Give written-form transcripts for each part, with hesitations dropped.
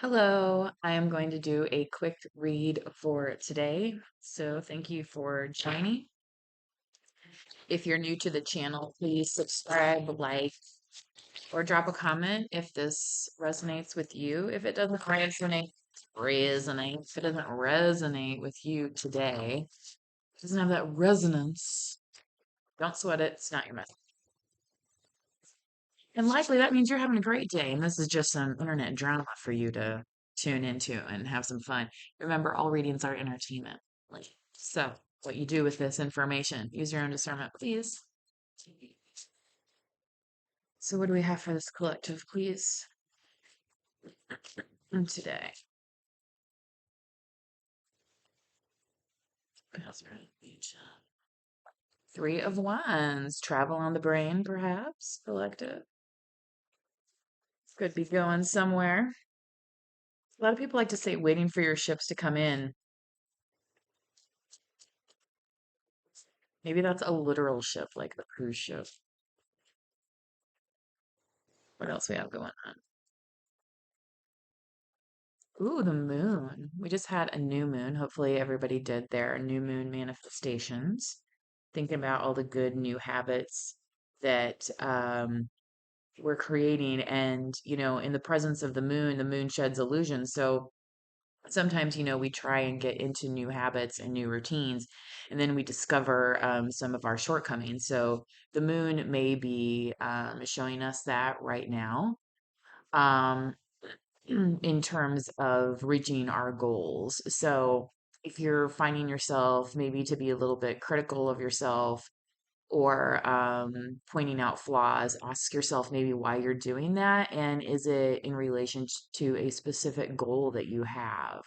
Hello, I am going to do a quick read for today. So thank you for joining. If you're new to the channel, please subscribe, like, or drop a comment if this resonates with you. If it doesn't resonate, if it doesn't resonate with you today, doesn't have that resonance, don't sweat it. It's not your message. And likely that means you're having a great day, and this is just some internet drama for you to tune into and have some fun. Remember, all readings are entertainment. So, what you do with this information, use your own discernment, please. So, what do we have for this collective, please, today? Three of Wands, travel on the brain, perhaps, collective. Could be going somewhere. A lot of people like to say waiting for your ships to come in. Maybe that's a literal ship, like the cruise ship. What else we have going on? Ooh, the moon. We just had a new moon. Hopefully, everybody did their new moon manifestations. Thinking about all the good new habits that we're creating. And, in the presence of the moon sheds illusion. So sometimes, we try and get into new habits and new routines, and then we discover some of our shortcomings. So the moon may be showing us that right now. Um, in terms of reaching our goals. So if you're finding yourself maybe to be a little bit critical of yourself or pointing out flaws, ask yourself maybe why you're doing that. And is it in relation to a specific goal that you have,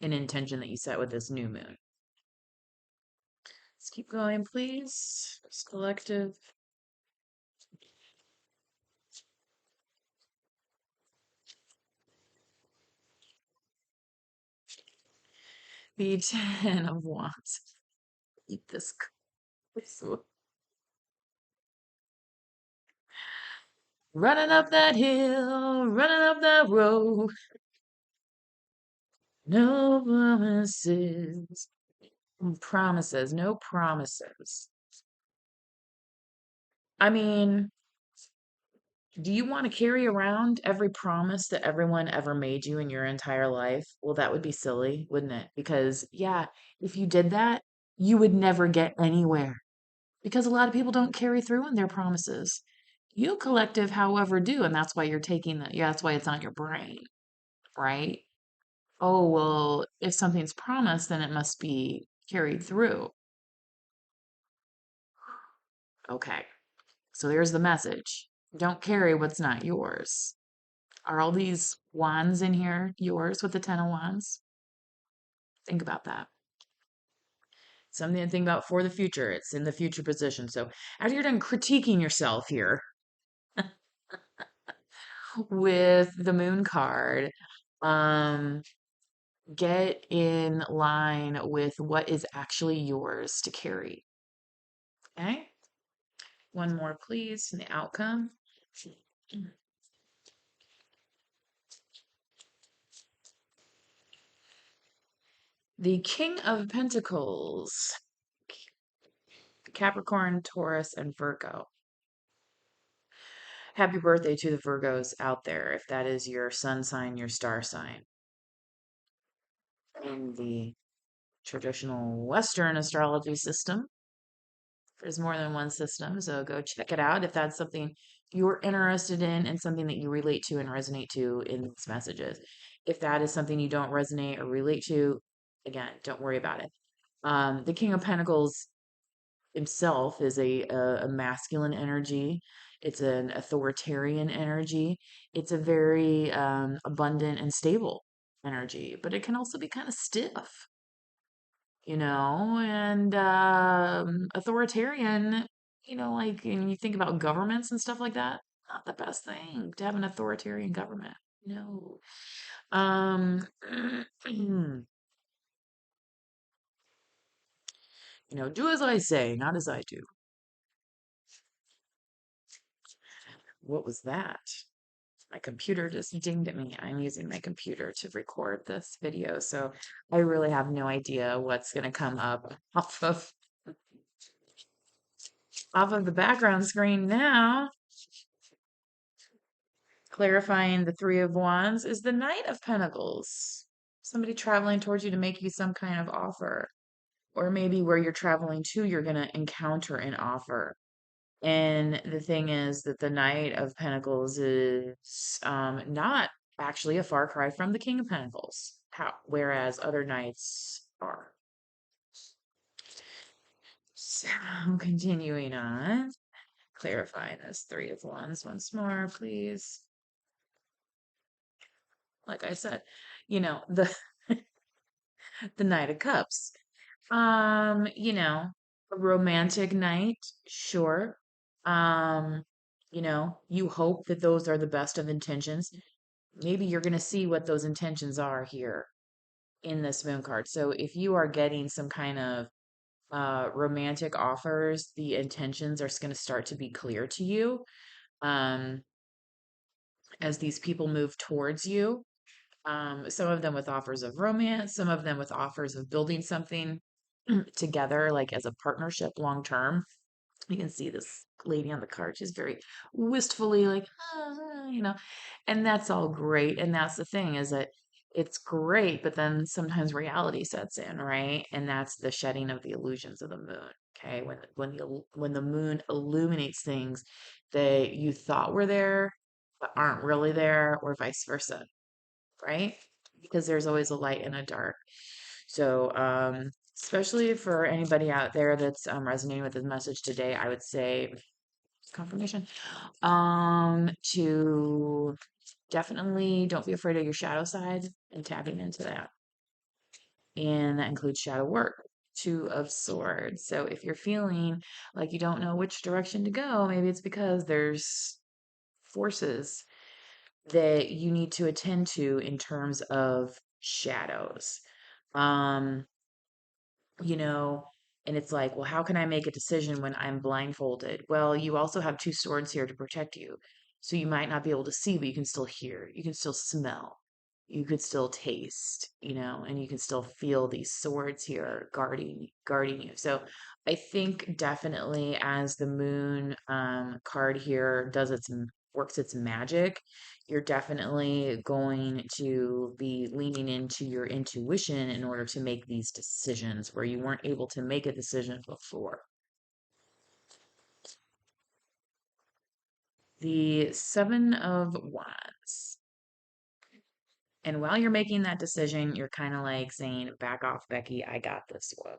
an intention that you set with this new moon? Let's keep going, please. This collective. The Ten of Wands. Eat this. Running up that hill, running up that road. No promises. Promises, no promises. I mean, do you want to carry around every promise that everyone ever made you in your entire life? Well, that would be silly, wouldn't it? Because, yeah, if you did that, you would never get anywhere. Because a lot of people don't carry through on their promises. You collective, however, do, and that's why you're taking that. Yeah, that's why it's on your brain, right? Oh, well, if something's promised, then it must be carried through. Okay. So there's the message. Don't carry what's not yours. Are all these wands in here yours with the Ten of Wands? Think about that. Something to think about for the future. It's in the future position. So after you're done critiquing yourself here with the moon card, um, get in line with what is actually yours to carry. Okay? One more, please, and the outcome. The King of Pentacles, Capricorn, Taurus, and Virgo. Happy birthday to the Virgos out there, if that is your sun sign, your star sign. In the traditional Western astrology system, there's more than one system, so go check it out if that's something you're interested in and something that you relate to and resonate to in these messages. If that is something you don't resonate or relate to, again, don't worry about it. The King of Pentacles himself is a masculine energy. It's an authoritarian energy. It's a very abundant and stable energy, but it can also be kind of stiff, and authoritarian, like, and you think about governments and stuff like that, not the best thing to have an authoritarian government. No. Um, do as I say, not as I do. What was that? My computer just dinged at me. I'm using my computer to record this video, so I really have no idea what's going to come up off of the background screen now. Clarifying the Three of Wands is the Knight of Pentacles. Somebody traveling towards you to make you some kind of offer. Or maybe where you're traveling to, you're going to encounter an offer. And the thing is that the Knight of Pentacles is not actually a far cry from the King of Pentacles, whereas other knights are. So, continuing on, clarifying this Three of Wands once more, please. Like I said, the the Knight of Cups. A romantic night, sure. Um, you hope that those are the best of intentions. Maybe you're going to see what those intentions are here in this moon card. So if you are getting some kind of romantic offers, the intentions are going to start to be clear to you um, as these people move towards you. Some of them with offers of romance, some of them with offers of building something together, like as a partnership long term. You can see this lady on the card. She's very wistfully like, and that's all great. And that's the thing is that it's great, but then sometimes reality sets in, right? And that's the shedding of the illusions of the moon. Okay, when the moon illuminates things that you thought were there but aren't really there, or vice versa, right? Because there's always a light and a dark. So, especially for anybody out there that's resonating with this message today, I would say confirmation. To definitely don't be afraid of your shadow side and tapping into that. And that includes shadow work. Two of Swords. So if you're feeling like you don't know which direction to go, maybe it's because there's forces that you need to attend to in terms of shadows. Um, you know, and it's like, well, how can I make a decision when I'm blindfolded? Well, you also have two swords here to protect you. So you might not be able to see, but you can still hear, you can still smell, you could still taste, and you can still feel these swords here guarding you. So I think definitely as the moon card here works its magic, you're definitely going to be leaning into your intuition in order to make these decisions where you weren't able to make a decision before. The Seven of Wands. And while you're making that decision, you're kind of like saying, back off, Becky, I got this one.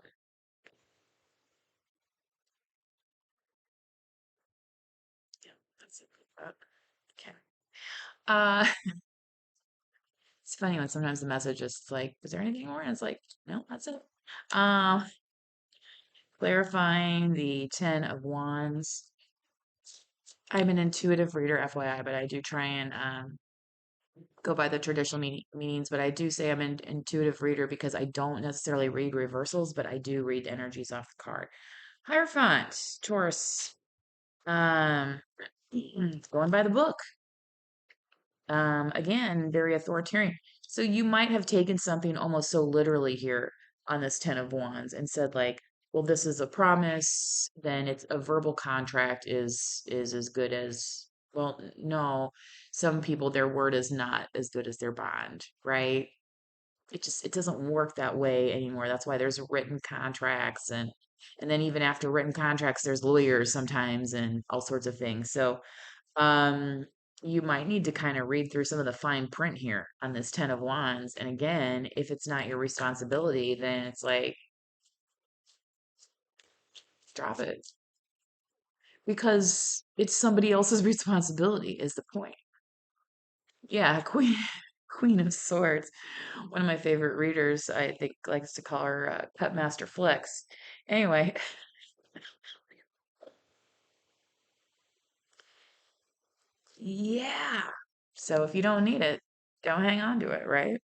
Yeah, that's it. Okay. Uh, it's funny when sometimes the message is like, is there anything more? And it's like, no, that's it. Um, clarifying the Ten of Wands. I'm an intuitive reader, FYI, but I do try and go by the traditional meanings. But I do say I'm an intuitive reader because I don't necessarily read reversals, but I do read the energies off the card. Hierophant, Taurus, um, going by the book. Again, very authoritarian. So you might have taken something almost so literally here on this Ten of Wands and said like, well, this is a promise, then it's a verbal contract is as good as, well, no, some people their word is not as good as their bond, right? It doesn't work that way anymore. That's why there's written contracts and then even after written contracts, there's lawyers sometimes and all sorts of things. So um, you might need to kind of read through some of the fine print here on this Ten of Wands. And again, if it's not your responsibility, then it's like, drop it. Because it's somebody else's responsibility, is the point. Yeah, Queen Queen of Swords. One of my favorite readers, I think, likes to call her Pet Master Flex. Anyway, yeah. So if you don't need it, don't hang on to it, right?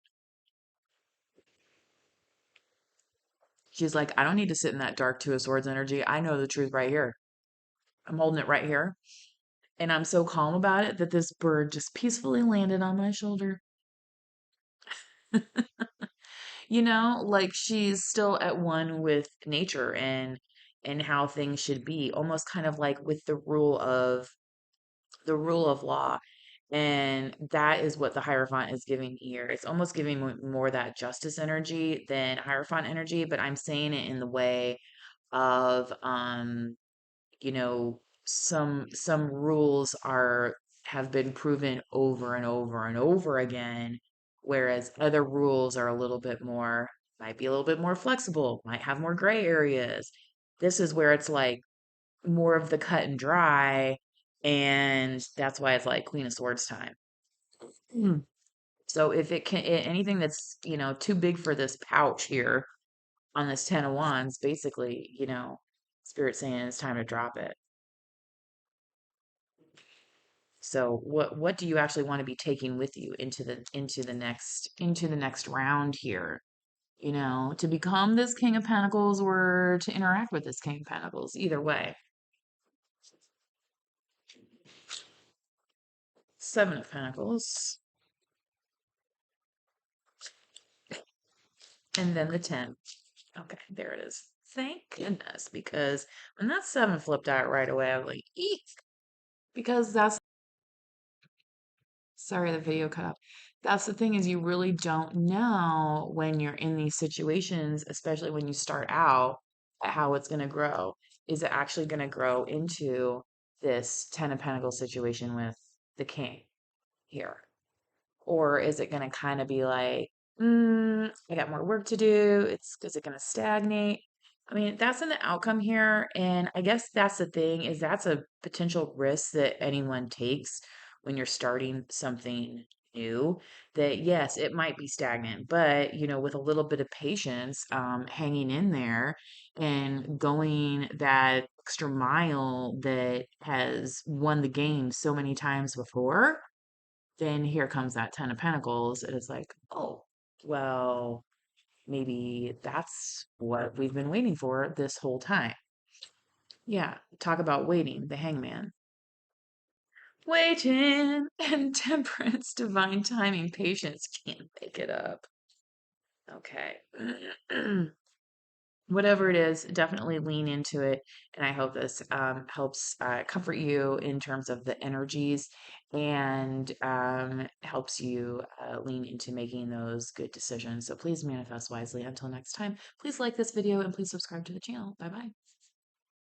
She's like, I don't need to sit in that dark Two of Swords energy. I know the truth right here. I'm holding it right here. And I'm so calm about it that this bird just peacefully landed on my shoulder. Like she's still at one with nature and how things should be, almost kind of like with the rule of law. And that is what the Hierophant is giving here. It's almost giving more that justice energy than Hierophant energy, but I'm saying it in the way of some rules are have been proven over and over and over again, whereas other rules are a little bit more, might be a little bit more flexible, might have more gray areas. This is where it's like more of the cut and dry, and that's why it's like Queen of Swords time. Mm. So if it can anything that's, too big for this pouch here on this 10 of Wands, basically, Spirit saying it's time to drop it. So what do you actually want to be taking with you into the next round here? To become this King of Pentacles or to interact with this King of Pentacles, either way. Seven of Pentacles. And then the 10. Okay, there it is. Thank goodness, because when that 7 flipped out right away, I was like, eek, because sorry, the video cut off. That's the thing, is you really don't know when you're in these situations, especially when you start out, at how it's going to grow. Is it actually going to grow into this 10 of Pentacles situation with the king here? Or is it going to kind of be like, I got more work to do? Is it going to stagnate? I mean, that's in the outcome here. And I guess that's the thing, is that's a potential risk that anyone takes when you're starting something new. That yes, it might be stagnant, but with a little bit of patience, hanging in there and going that extra mile that has won the game so many times before, then here comes that 10 of Pentacles. And it's like, oh, well, maybe that's what we've been waiting for this whole time. Yeah, talk about waiting, the Hangman. Waiting and temperance, divine timing, patience, can't make it up. Okay. Whatever it is, definitely lean into it. And I hope this helps comfort you in terms of the energies, and helps you lean into making those good decisions. So please manifest wisely. Until next time, please like this video and please subscribe to the channel. Bye bye.